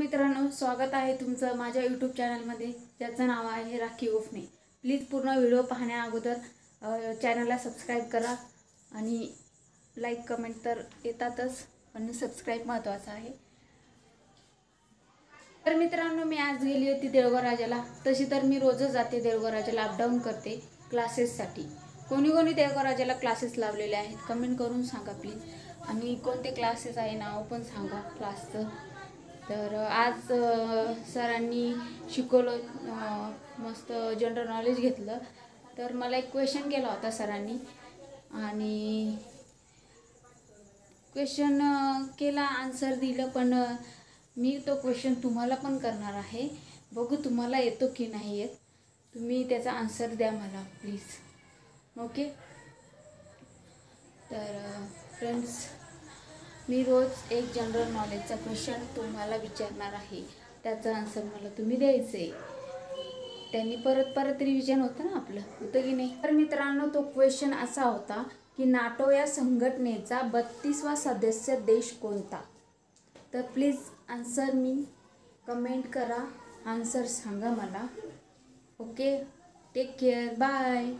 मित्रांनो, स्वागत आहे तुमचं माझ्या यूट्यूब चॅनलमध्ये, ज्याचं नाव आहे राखी गोफणे। प्लीज पूर्ण व्हिडिओ पाहण्या अगोदर चॅनलला सबस्क्राइब करा आणि लाईक कमेंट तर येतातच, पण सबस्क्राइब महत्त्वाचं आहे। तर मित्रांनो, मी आज गेली होती देऊळगाव राजाला। तशी तर मी रोजच जाते देऊळगाव राजाला, अपडाऊन करते क्लासेससाठी। कोणी कोणी देऊळगाव राजाला क्लासेस लावलेले आहेत कमेंट करून सांगा प्लीज, आणि कोणते क्लासेस आहे नाव पण सांगा क्लासचं। तर आज सरांनी शिकवलं, मस्त जनरल नॉलेज घेतलं। तर मला एक क्वेश्चन केला होता सरांनी, आणि क्वेश्चन केला, आन्सर दिलं, पण मी तो क्वेश्चन तुम्हाला पण करणार आहे। बघू तुम्हाला येतो की नाही येत, तुम्ही त्याचा आन्सर द्या मला प्लीज। ओके, तर फ्रेंड्स, मी रोज एक जनरल नॉलेजचा क्वेश्चन तुम्हाला विचारणार आहे, त्याचा आन्सर मला तुम्ही द्यायचं आहे। त्यांनी परत परत रिव्हिजन होतं ना आपलं, होतं की नाही। तर मित्रांनो, तो क्वेश्चन असा होता की नाटो या संघटनेचा 32वा सदस्य देश कोणता। तर प्लीज आन्सर मी कमेंट करा, आन्सर सांगा मला। Okay, take care, bye.